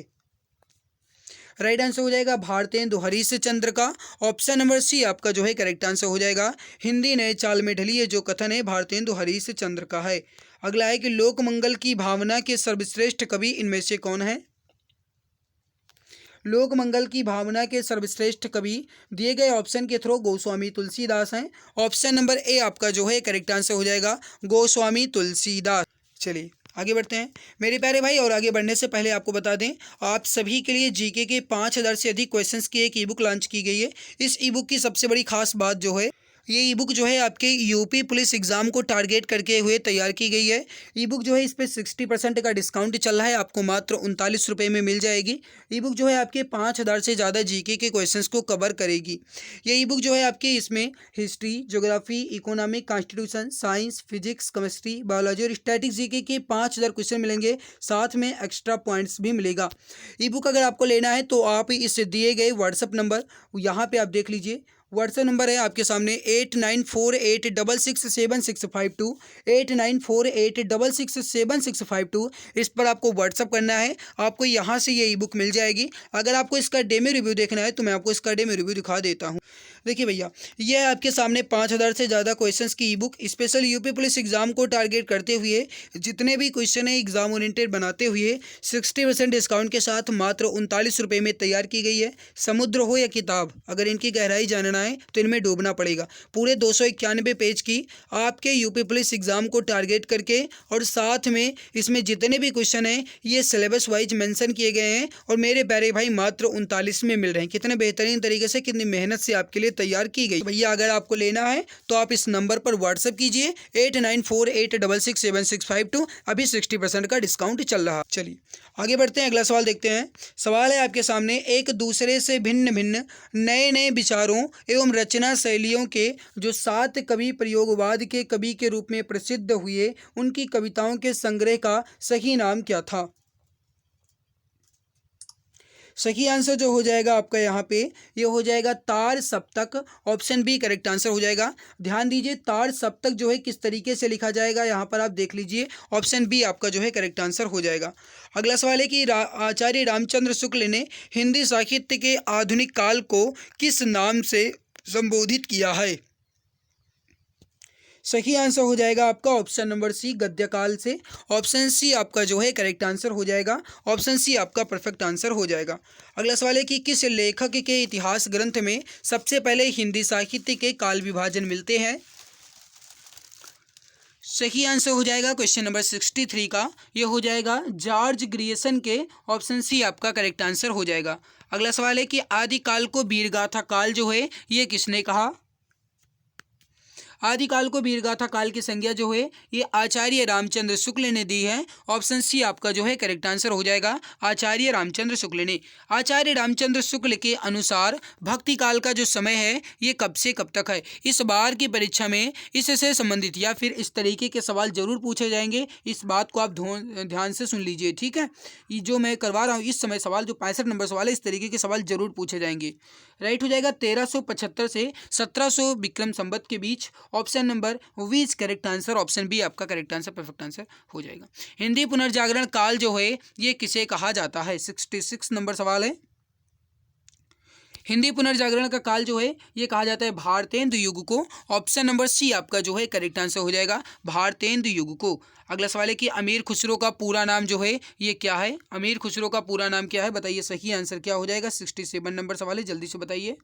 राइट आंसर हो जाएगा भारतेंदु हरीश चंद्र का। ऑप्शन नंबर सी आपका जो है करेक्ट आंसर हो जाएगा, हिंदी नए चाल में ढली ये जो कथन है भारतेंदु हरीश चंद्र का है। अगला है कि लोक मंगल की भावना के सर्वश्रेष्ठ कवि इनमें से कौन है? लोक मंगल की भावना के सर्वश्रेष्ठ कवि दिए गए ऑप्शन के थ्रू गोस्वामी तुलसीदास हैं। ऑप्शन नंबर ए आपका जो है करेक्ट आंसर हो जाएगा, गोस्वामी तुलसीदास। चलिए आगे बढ़ते हैं मेरे प्यारे भाई, और आगे बढ़ने से पहले आपको बता दें आप सभी के लिए जीके के 5000 से अधिक क्वेश्चंस की एक ई बुक लॉन्च की गई है। इस ई बुक की सबसे बड़ी खास बात जो है ये ई बुक जो है आपके यूपी पुलिस एग्ज़ाम को टारगेट करके हुए तैयार की गई है। ई बुक जो है इस पर 60% का डिस्काउंट चल रहा है, आपको मात्र 39 रुपये में मिल जाएगी। ई बुक जो है आपके 5000 से ज़्यादा जीके के क्वेश्चंस को कवर करेगी। ये ई बुक जो है आपके इसमें history, geography, economic, constitution, science, physics, chemistry, biology और स्टैटिक्स जीके के 5000 क्वेश्चन मिलेंगे, साथ में एक्स्ट्रा पॉइंट्स भी मिलेगा। ई बुक अगर आपको लेना है तो आप इस दिए गए व्हाट्सअप नंबर, यहाँ पे आप देख लीजिए, व्हाट्सएप नंबर है आपके सामने 8948667652, 8948667652। इस पर आपको व्हाट्सअप करना है, आपको यहाँ से ये ई बुक मिल जाएगी। अगर आपको इसका डेमो रिव्यू देखना है तो मैं आपको इसका डेमो रिव्यू दिखा देता हूँ। देखिए भैया, ये है आपके सामने 5000 से ज़्यादा क्वेश्चंस की ई book, special UP police exam को टारगेट करते हुए जितने भी क्वेश्चन है एग्जाम ओरिएंटेड बनाते हुए 60% डिस्काउंट के साथ मात्र 39 रुपये में तैयार की गई है। समुद्र हो या किताब, अगर इनकी गहराई जानना है तो इनमें डूबना पड़ेगा। पूरे 291 पेज की आपके यूपी पुलिस एग्जाम को टारगेट करके, और साथ में इसमें जितने भी क्वेश्चन हैं ये सिलेबस वाइज मेंशन किए गए हैं, और मेरे प्यारे भाई मात्र 39 में मिल रहे हैं। कितने बेहतरीन तरीके से, कितनी मेहनत से आपके लिए तैयार की गई। भैया अगर आपको लेना है तो आप इस नंबर पर व्हाट्सएप कीजिए 8948667652। अभी 60% का डिस्काउंट चल रहा। चलिए आगे बढ़ते हैं, अगला सवाल देखते हैं। सवाल है आपके सामने, एक दूसरे से भिन्न भिन्न नए नए विचारों एवं रचना शैलियों के जो 7 कवि प्रयोगवाद के कवि के रूप में प्रसिद्ध हुए, उनकी कविताओं के संग्रह का सही नाम क्या था? सही आंसर जो हो जाएगा आपका यहाँ पे, ये हो जाएगा तार सप्तक। ऑप्शन बी करेक्ट आंसर हो जाएगा। ध्यान दीजिए, तार सप्तक जो है किस तरीके से लिखा जाएगा यहाँ पर आप देख लीजिए, ऑप्शन बी आपका जो है करेक्ट आंसर हो जाएगा। अगला सवाल है कि आचार्य रामचंद्र शुक्ल ने हिंदी साहित्य के आधुनिक काल को किस नाम से संबोधित किया है? सही आंसर हो जाएगा आपका ऑप्शन नंबर सी गद्यकाल से। ऑप्शन सी आपका जो है करेक्ट आंसर हो जाएगा। ऑप्शन सी आपका परफेक्ट आंसर हो जाएगा। अगला सवाल है कि किस लेखक के इतिहास ग्रंथ में सबसे पहले हिंदी साहित्य के काल विभाजन मिलते हैं? सही आंसर हो जाएगा क्वेश्चन नंबर 63 का, ये हो जाएगा जॉर्ज ग्रियर्सन के। ऑप्शन सी आपका करेक्ट आंसर हो जाएगा। अगला सवाल है कि आदिकाल को वीरगाथा काल जो है ये किसने कहा? आदिकाल को वीरगाथा काल की संज्ञा जो है ये आचार्य रामचंद्र शुक्ल ने दी है। ऑप्शन सी आपका जो है करेक्ट आंसर हो जाएगा, आचार्य रामचंद्र शुक्ल ने। आचार्य रामचंद्र शुक्ल के अनुसार भक्ति काल का जो समय है ये कब से कब तक है? इस बार की परीक्षा में इससे संबंधित या फिर इस तरीके के सवाल जरूर पूछे जाएंगे, इस बात को आप ध्यान से सुन लीजिए, ठीक है। ये जो मैं करवा रहा हूँ इस समय सवाल, जो 65 नंबर सवाल है, इस तरीके के सवाल जरूर पूछे जाएंगे। राइट हो जाएगा 1375 से 1700 विक्रम संवत के बीच। Option number B is correct answer. Option B आपका करेक्ट आंसर, परफेक्ट आंसर हो जाएगा। हिंदी पुनर्जागरण काल जो है ये किसे कहा जाता है? 66 नंबर सवाल है। हिंदी पुनर्जागरण का काल जो है ये कहा जाता है भारतेंदु युग को। ऑप्शन नंबर सी आपका जो है करेक्ट आंसर हो जाएगा, भारतेंदु युग को। अगला सवाल है कि अमीर खुसरो का पूरा नाम जो है ये क्या है? अमीर खुसरो का पूरा नाम क्या है बताइए, सही आंसर क्या हो जाएगा? 67 नंबर सवाल है, जल्दी से बताइए।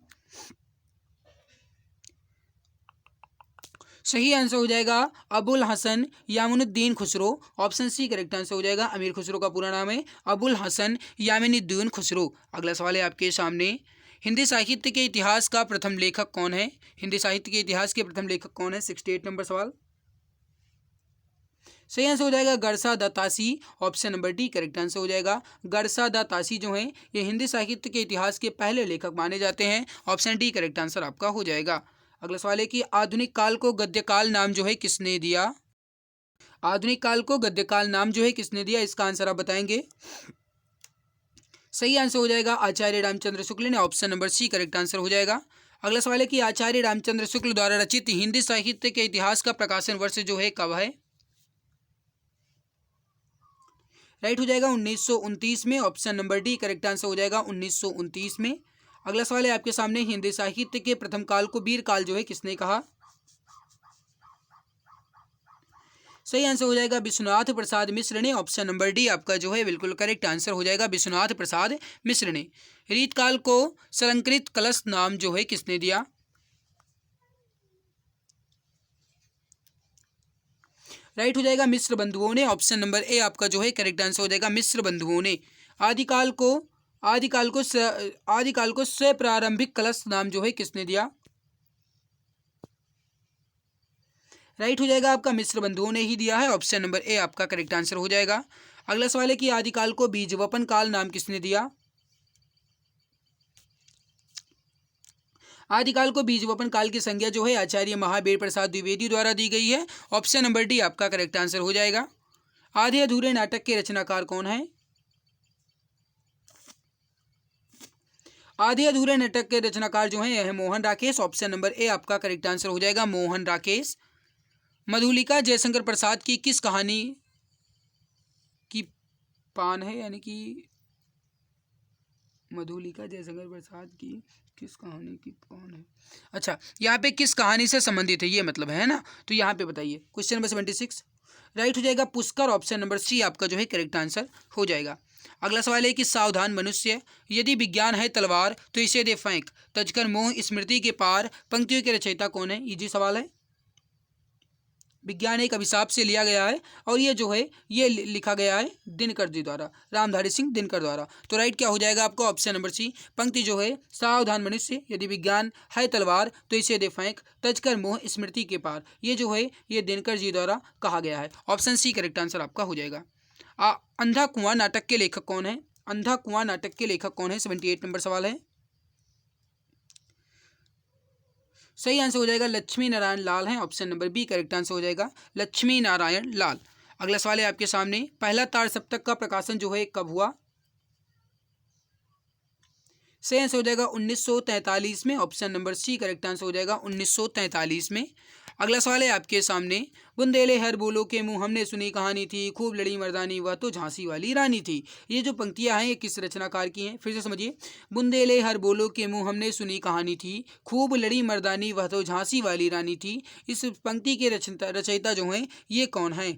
सही आंसर हो जाएगा Abul Hasan Yaminuddin Khusro. Option C correct answer हो जाएगा। अमीर खुसरो का पूरा नाम है अबुल हसन यामिनुद्दीन खुसरो। अगला सवाल है आपके सामने, हिंदी साहित्य के इतिहास का प्रथम लेखक कौन है? हिंदी साहित्य के इतिहास के प्रथम लेखक कौन है? 68 नंबर सवाल। सही आंसर हो जाएगा Garcin de Tassy. Option number D correct answer हो जाएगा। गरसा दत्तासी जो हैं ये हिंदी साहित्य के इतिहास के पहले लेखक माने जाते हैं। ऑप्शन डी करेक्ट आंसर आपका हो जाएगा। अगला सवाल है कि आधुनिक काल को गद्यकाल नाम जो है किसने दिया? आधुनिक काल को गद्यकाल नाम जो है किसने दिया, इसका आंसर आप बताएंगे। सही आंसर हो जाएगा आचार्य रामचंद्र शुक्ल ने। Option number C correct answer हो जाएगा। अगला सवाल है कि आचार्य रामचंद्र शुक्ल द्वारा रचित हिंदी साहित्य के इतिहास का प्रकाशन वर्ष जो है कब है? राइट हो जाएगा 1929 में। Option number D correct answer हो जाएगा 1929 में। अगला सवाल है आपके सामने, हिंदी साहित्य के प्रथम काल को वीर काल जो है किसने कहा? सही आंसर हो जाएगा विश्वनाथ प्रसाद मिश्र ने। ऑप्शन नंबर डी आपका जो है बिल्कुल करेक्ट आंसर हो जाएगा, विश्वनाथ प्रसाद मिश्र ने। रीतकाल को सरंकृत कलश नाम जो है किसने दिया? राइट हो जाएगा मिश्र बंधुओं ने। ऑप्शन नंबर ए आपका जो है करेक्ट आंसर हो जाएगा, मिश्र बंधुओं ने। आदिकाल को स्वप्रारंभिक कलश नाम जो है किसने दिया? राइट हो जाएगा आपका मिस्र बंधुओं ने ही दिया है, ऑप्शन नंबर ए आपका करेक्ट आंसर हो जाएगा। अगला सवाल है कि आदिकाल को बीजवपन काल नाम किसने दिया? आदिकाल को बीजवपन काल की संज्ञा जो है आचार्य महावीर प्रसाद द्विवेदी द्वारा दी गई है, ऑप्शन नंबर डी आपका करेक्ट आंसर हो जाएगा। आधे अधूरे नाटक के रचनाकार कौन है? आधे अधूरे नाटक के रचनाकार जो है यह है Mohan Rakesh, option number A आपका करेक्ट आंसर हो जाएगा, मोहन राकेश। मधुलिका जयशंकर प्रसाद की किस कहानी की पान है, यानी कि मधुलिका जयशंकर प्रसाद की किस कहानी की पान है? अच्छा, यहाँ पे किस कहानी से संबंधित है ये मतलब है ना, तो यहाँ पे बताइए। क्वेश्चन नंबर 76 राइट हो जाएगा पुष्कर, ऑप्शन नंबर सी आपका जो है करेक्ट आंसर हो जाएगा। अगला सवाल है कि सावधान मनुष्य, यदि विज्ञान है तलवार तो इसे दे फेंक, तजकर मोह स्मृति के पार, पंक्तियों के रचयिता कौन है? इजी सवाल है। विज्ञान एक अभिशाप से लिया गया है और ये जो है ये लिखा गया है दिनकर जी द्वारा, रामधारी सिंह दिनकर द्वारा। तो राइट क्या हो जाएगा आपका? ऑप्शन नंबर सी, पंक्ति जो है सावधान मनुष्य, यदि विज्ञान है तलवार तो इसे दे फेंक, तजकर मोह स्मृति के पार, ये जो है ये दिनकर जी द्वारा कहा गया है, ऑप्शन सी करेक्ट आंसर आपका हो जाएगा। अंधा कुआं नाटक के लेखक कौन है? अंधा कुआं नाटक के लेखक कौन है? 78 नंबर सवाल है। सही आंसर हो जाएगा लक्ष्मी नारायण लाल है, option number B correct answer हो जाएगा, लक्ष्मी नारायण लाल। अगला सवाल है आपके सामने, पहला तार सप्तक का प्रकाशन जो है कब हुआ? सही आंसर हो जाएगा 1943 में, option number C correct answer हो जाएगा 1943 में। अगला सवाल है आपके सामने, बुंदेले हर बोलो के मुंह हमने सुनी कहानी थी, खूब लड़ी मर्दानी वह तो झांसी वाली रानी थी। ये जो पंक्तियां हैं ये किस रचनाकार की हैं? फिर से समझिए, बुंदेले हर बोलो के मुंह हमने सुनी कहानी थी, खूब लड़ी मर्दानी वह तो झांसी वाली रानी थी। इस पंक्ति के रचयिता जो हैं ये कौन है?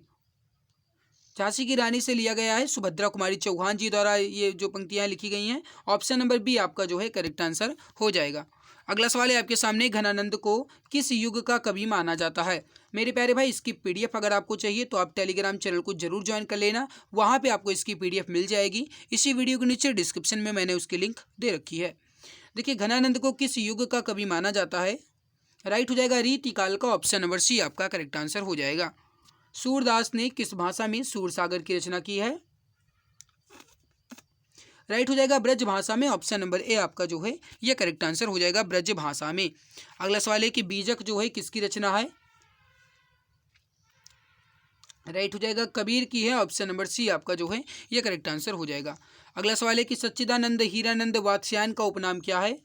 झांसी की रानी से लिया गया है, सुभद्रा कुमारी चौहान जी द्वारा ये जो पंक्तियां लिखी गई हैं, ऑप्शन नंबर बी आपका जो है करेक्ट आंसर हो जाएगा। अगला सवाल है आपके सामने, घनानंद को किस युग का कवि माना जाता है? मेरे प्यारे भाई इसकी पीडीएफ अगर आपको चाहिए तो आप टेलीग्राम चैनल को जरूर ज्वाइन कर लेना, वहाँ पे आपको इसकी पीडीएफ मिल जाएगी। इसी वीडियो के नीचे डिस्क्रिप्शन में मैंने उसकी लिंक दे रखी है। देखिए, घनानंद को किस युग का कवि माना जाता है? राइट हो जाएगा रीतिकाल का, ऑप्शन नंबर सी आपका करेक्ट आंसर हो जाएगा। सूरदास ने किस भाषा में सूरसागर की रचना की है? राइट हो जाएगा ब्रज भाषा में, ऑप्शन नंबर ए आपका जो है ये करेक्ट आंसर हो जाएगा, ब्रज भाषा में। अगला सवाल है कि बीजक जो है किसकी रचना है? राइट हो जाएगा कबीर की है, ऑप्शन नंबर सी आपका जो है ये करेक्ट आंसर हो जाएगा। अगला सवाल है कि सच्चिदानंद हीरानंद वात्स्यायन का उपनाम क्या है?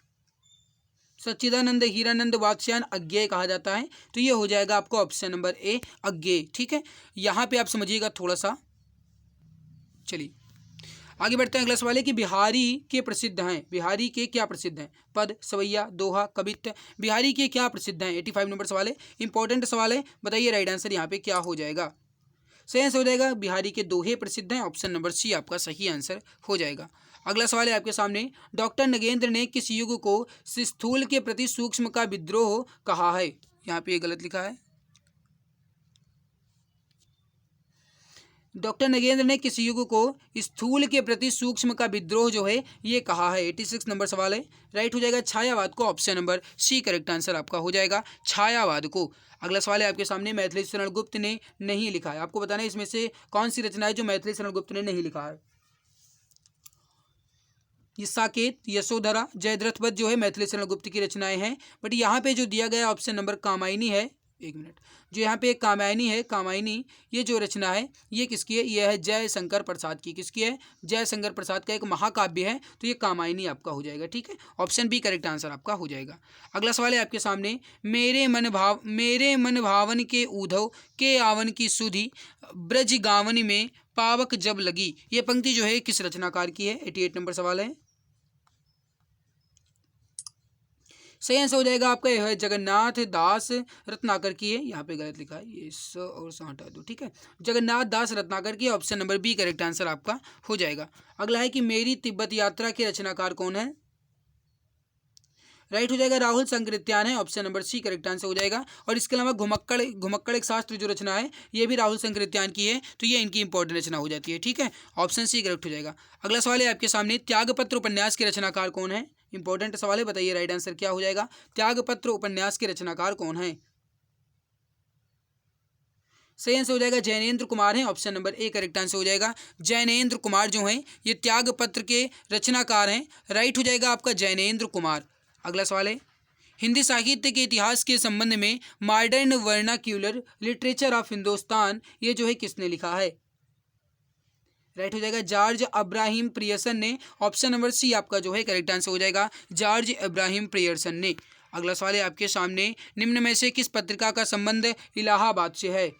सच्चिदानंद हीरानंद वात्स्यायन अज्ञेय कहा जाता है, तो ये हो जाएगा आपका ऑप्शन नंबर ए अज्ञेय। ठीक है, यहाँ पे आप समझिएगा थोड़ा सा। चलिए आगे बढ़ते हैं। अगला सवाल है कि बिहारी के प्रसिद्ध हैं, बिहारी के क्या प्रसिद्ध हैं? पद, सवैया, दोहा, कवित्त, बिहारी के क्या प्रसिद्ध हैं? 85 नंबर सवाल है, इंपॉर्टेंट सवाल है, बताइए राइट आंसर यहाँ पे क्या हो जाएगा? सही आंसर हो जाएगा बिहारी के दोहे प्रसिद्ध हैं, ऑप्शन नंबर सी आपका सही आंसर हो जाएगा। अगला सवाल है आपके सामने, डॉक्टर नगेंद्र ने किस युग को स्थूल के प्रति सूक्ष्म का विद्रोह कहा है? यहाँ पे ये गलत लिखा है। डॉक्टर नगेंद्र ने किस युग को स्थूल के प्रति सूक्ष्म का विद्रोह जो है ये कहा है? 86 नंबर सवाल है। राइट हो जाएगा छायावाद को, option number C correct answer आपका हो जाएगा, छायावाद को। अगला सवाल है आपके सामने, मैथिली शरण गुप्त ने नहीं लिखा है, आपको बताना है इसमें से कौन सी रचना है जो मैथिली शरण गुप्त ने नहीं लिखा है? ये साकेत, यशोधरा, जयद्रथ वध जो है मैथिली शरण गुप्त की रचनाएं हैं, बट यहाँ पे जो दिया गया ऑप्शन नंबर कामायनी है, एक मिनट, जो यहाँ पे एक कामायनी है, कामायनी ये जो रचना है ये किसकी है? ये है जयशंकर प्रसाद की। किसकी है? जयशंकर प्रसाद का एक महाकाव्य है, तो ये कामायनी आपका हो जाएगा। ठीक है, ऑप्शन बी करेक्ट आंसर आपका हो जाएगा। अगला सवाल है आपके सामने, मेरे मन भावन के ऊधव के आवन की सुधि ब्रज गावन में पावक जब लगी, ये पंक्ति जो है किस रचनाकार की है? 88 नंबर सवाल है। सही आंसर हो जाएगा आपका यह है जगन्नाथ दास रत्नाकर की है, यहाँ पे गलत लिखा है, ये स और स हटा दो। ठीक है, जगन्नाथ दास रत्नाकर की, option number B correct answer आपका हो जाएगा। अगला है कि मेरी तिब्बत यात्रा के रचनाकार कौन है? राइट हो जाएगा राहुल संकृत्यान है, option number C correct answer हो जाएगा। और इसके अलावा घुमक्कड़ एक शास्त्र जो रचना है ये भी राहुल संकृत्यान की है, तो ये इनकी इंपॉर्टेंट रचना हो जाती है। ठीक है, ऑप्शन सी करेक्ट हो जाएगा। अगला सवाल है आपके सामने, त्यागपत्र उपन्यास के रचनाकार कौन है? इंपॉर्टेंट सवाल है, बताइए राइट आंसर क्या हो जाएगा? त्यागपत्र उपन्यास के रचनाकार कौन है? सही आंसर हो जाएगा जैनेन्द्र कुमार है, option number A correct answer हो जाएगा। जैनेन्द्र कुमार जो हैं ये त्याग पत्र के रचनाकार हैं, राइट हो जाएगा आपका जैनेन्द्र कुमार। अगला सवाल है, हिंदी साहित्य के इतिहास के संबंध में modern vernacular literature of Hindustan ये जो है किसने लिखा है? राइट हो जाएगा जॉर्ज अब्राहिम प्रियर्सन ने, ऑप्शन नंबर सी आपका जो है करेक्ट आंसर हो जाएगा जॉर्ज अब्राहिम प्रियर्सन ने। अगला सवाल है आपके सामने, निम्न में से किस पत्रिका का संबंध इलाहाबाद से है?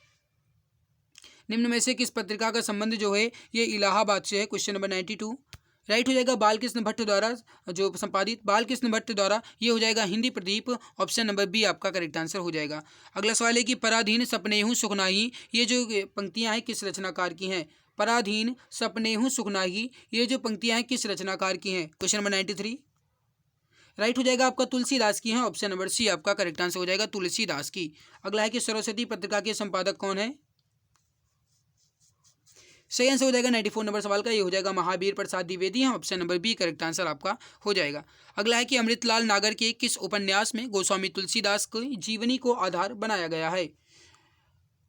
निम्न में से किस पत्रिका का संबंध जो है ये इलाहाबाद से है? क्वेश्चन नंबर 92 राइट हो जाएगा बालकृष्ण भट्ट द्वारा जो संपादित, बालकृष्ण भट्ट द्वारा ये हो जाएगा Hindi Pradeep, option number B आपका करेक्ट आंसर हो जाएगा। अगला सवाल है कि पराधीन सपनेहू सुखनाही ये जो पंक्तियां हैं किस रचनाकार की हैं? पराधीन सपनेहू सुखनाही ये जो पंक्तियां हैं किस रचनाकार की हैं? क्वेश्चन नंबर 93 राइट हो जाएगा आपका तुलसीदास की है, ऑप्शन नंबर सी आपका करेक्ट आंसर हो जाएगा तुलसीदास की। अगला है कि सरस्वती पत्रिका के संपादक कौन है? सही आंसर हो जाएगा 94 नंबर सवाल का ये हो जाएगा महावीर प्रसाद द्विवेदी हैं, option number B correct answer आपका हो जाएगा। अगला है कि अमृतलाल नागर के किस उपन्यास में गोस्वामी तुलसीदास की जीवनी को आधार बनाया गया है?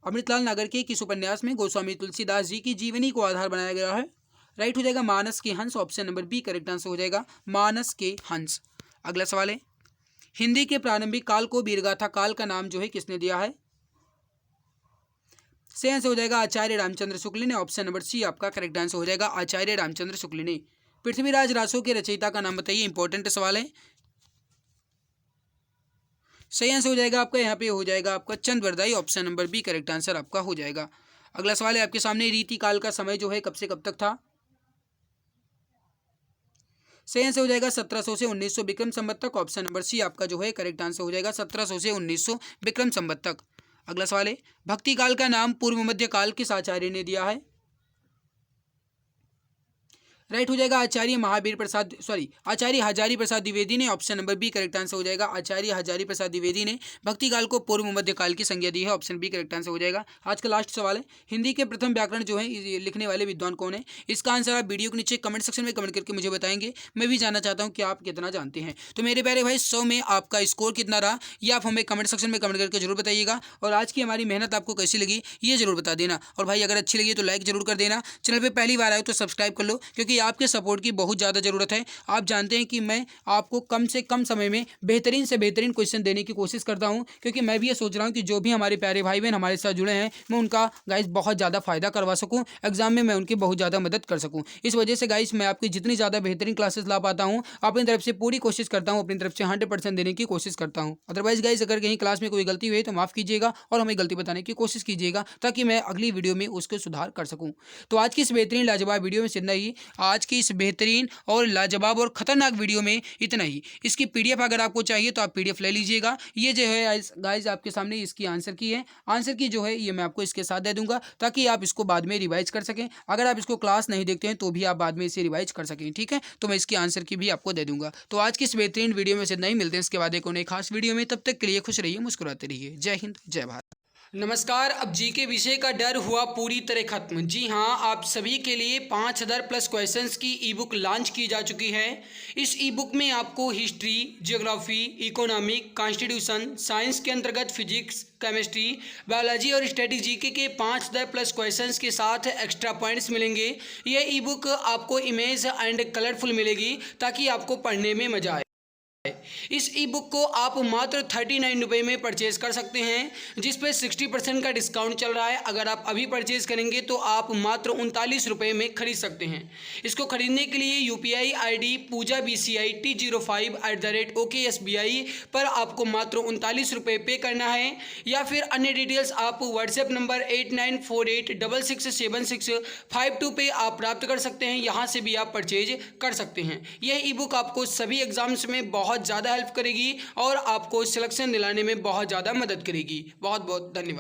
अमृतलाल नागर के किस उपन्यास में गोस्वामी तुलसीदास जी की जीवनी को आधार बनाया गया है? राइट हो जाएगा मानस के Hans, option number B correct answer हो जाएगा मानस के हंस। अगला सवाल है, हिंदी के प्रारंभिक काल को वीरगाथा काल का नाम जो है किसने दिया है? सही आंसर हो जाएगा आचार्य रामचंद्र शुक्ल ने, ऑप्शन नंबर सी आपका करेक्ट आंसर हो जाएगा आचार्य रामचंद्र शुक्ल ने। पृथ्वीराज रासो के रचयिता का नाम बताइए, इंपॉर्टेंट सवाल है। सही आंसर हो जाएगा आपका यहाँ पे हो जाएगा आपका Chandravardai, option number B correct answer आपका हो जाएगा। अगला सवाल है आपके सामने, रीति काल का समय जो है कब से कब तक था? सही आंसर हो जाएगा 1700 से 1900 विक्रम संवत तक, ऑप्शन नंबर सी आपका जो है करेक्ट आंसर हो जाएगा 1700 से 1900 विक्रम संवत तक। अगला सवाल है, भक्ति काल का नाम पूर्व मध्य काल किस आचार्य ने दिया है? राइट हो जाएगा आचार्य हजारी प्रसाद द्विवेदी ने, option number B correct answer हो जाएगा आचार्य हजारी प्रसाद द्विवेदी ने भक्ति काल को पूर्व मध्य काल की संज्ञा दी है, ऑप्शन बी करेक्ट आंसर हो जाएगा। आज का लास्ट सवाल है, हिंदी के प्रथम व्याकरण जो है लिखने वाले विद्वान कौन है? इसका आंसर आप वीडियो के नीचे कमेंट सेक्शन में कमेंट करके मुझे बताएंगे, मैं भी जानना चाहता हूँ कि आप कितना जानते हैं। तो मेरे प्यारे भाई 100 में आपका स्कोर कितना रहा ये आप हमें कमेंट सेक्शन में कमेंट करके जरूर बताइएगा, और आज की हमारी मेहनत आपको कैसी लगी ये जरूर बता देना। और भाई अगर अच्छी लगी तो लाइक जरूर कर देना, चैनल पर पहली बार आए तो सब्सक्राइब कर लो, क्योंकि आपके सपोर्ट की बहुत ज़्यादा ज़रूरत है। आप जानते हैं कि मैं आपको कम से कम समय में बेहतरीन से बेहतरीन क्वेश्चन देने की कोशिश करता हूं, क्योंकि मैं भी ये सोच रहा हूं कि जो भी हमारे प्यारे भाई बहन हमारे साथ जुड़े हैं मैं उनका गाइस बहुत ज़्यादा फायदा करवा सकूं, एग्जाम में मैं उनकी बहुत ज़्यादा मदद कर सकूं। इस वजह से गाइस मैं आपकी जितनी ज़्यादा बेहतरीन क्लासेस ला पाता हूँ अपनी तरफ से पूरी कोशिश करता हूँ, अपनी तरफ से 100% देने की कोशिश करता हूँ। अदरवाइज गाइस अगर कहीं क्लास में कोई गलती हुई तो माफ़ कीजिएगा और हमें गलती बताने की कोशिश कीजिएगा, ताकि मैं अगली वीडियो में उसको सुधार कर सकूँ। तो आज की इस बेहतरीन लाजवाब वीडियो में इतना ही, आज की इस बेहतरीन और लाजवाब और खतरनाक वीडियो में इतना ही। इसकी पीडीएफ अगर आपको चाहिए तो आप पीडीएफ ले लीजिएगा। ये जो है गाइस आपके सामने इसकी आंसर की है, आंसर की जो है ये मैं आपको इसके साथ दे दूंगा, ताकि आप इसको बाद में रिवाइज कर सकें। अगर आप इसको क्लास नहीं देखते हैं तो भी आप बाद में इसे रिवाइज कर सकें, ठीक है। तो मैं इसकी आंसर की भी आपको दे दूंगा। तो आज की इस बेहतरीन वीडियो में से नहीं मिलते हैं इसके बाद एक नई खास वीडियो में, तब तक के लिए खुश रहिए, मुस्कुराते रहिए। जय हिंद, जय भारत। नमस्कार, अब जीके विषय का डर हुआ पूरी तरह खत्म। जी हाँ, आप सभी के लिए 5000 प्लस क्वेश्चंस की ई बुक लॉन्च की जा चुकी है। इस ई बुक में आपको history, geography, economic, constitution, science के अंतर्गत फिजिक्स, केमिस्ट्री, बायोलॉजी और स्टैटिक जीके के 5000 प्लस क्वेश्चंस के साथ एक्स्ट्रा पॉइंट्स मिलेंगे। ये ई बुक आपको इमेज एंड कलरफुल मिलेगी, ताकि आपको पढ़ने में मजा आए। इस ई बुक को आप मात्र 39 रुपये में परचेज कर सकते हैं, जिस पे 60% का डिस्काउंट चल रहा है। अगर आप अभी परचेज करेंगे तो आप मात्र 39 रुपये में खरीद सकते हैं। इसको खरीदने के लिए UPI ID पूजा BCI T05@OKSBI पर आपको मात्र 39 रुपये पे करना है, या फिर अन्य डिटेल्स आप व्हाट्सएप नंबर 8948667652 पे आप प्राप्त कर सकते हैं। यहाँ से भी आप परचेज कर सकते हैं। यह ई बुक आपको सभी एग्जाम्स में बहुत ज़्यादा हेल्प करेगी और आपको सिलेक्शन दिलाने में बहुत ज़्यादा मदद करेगी। बहुत बहुत धन्यवाद।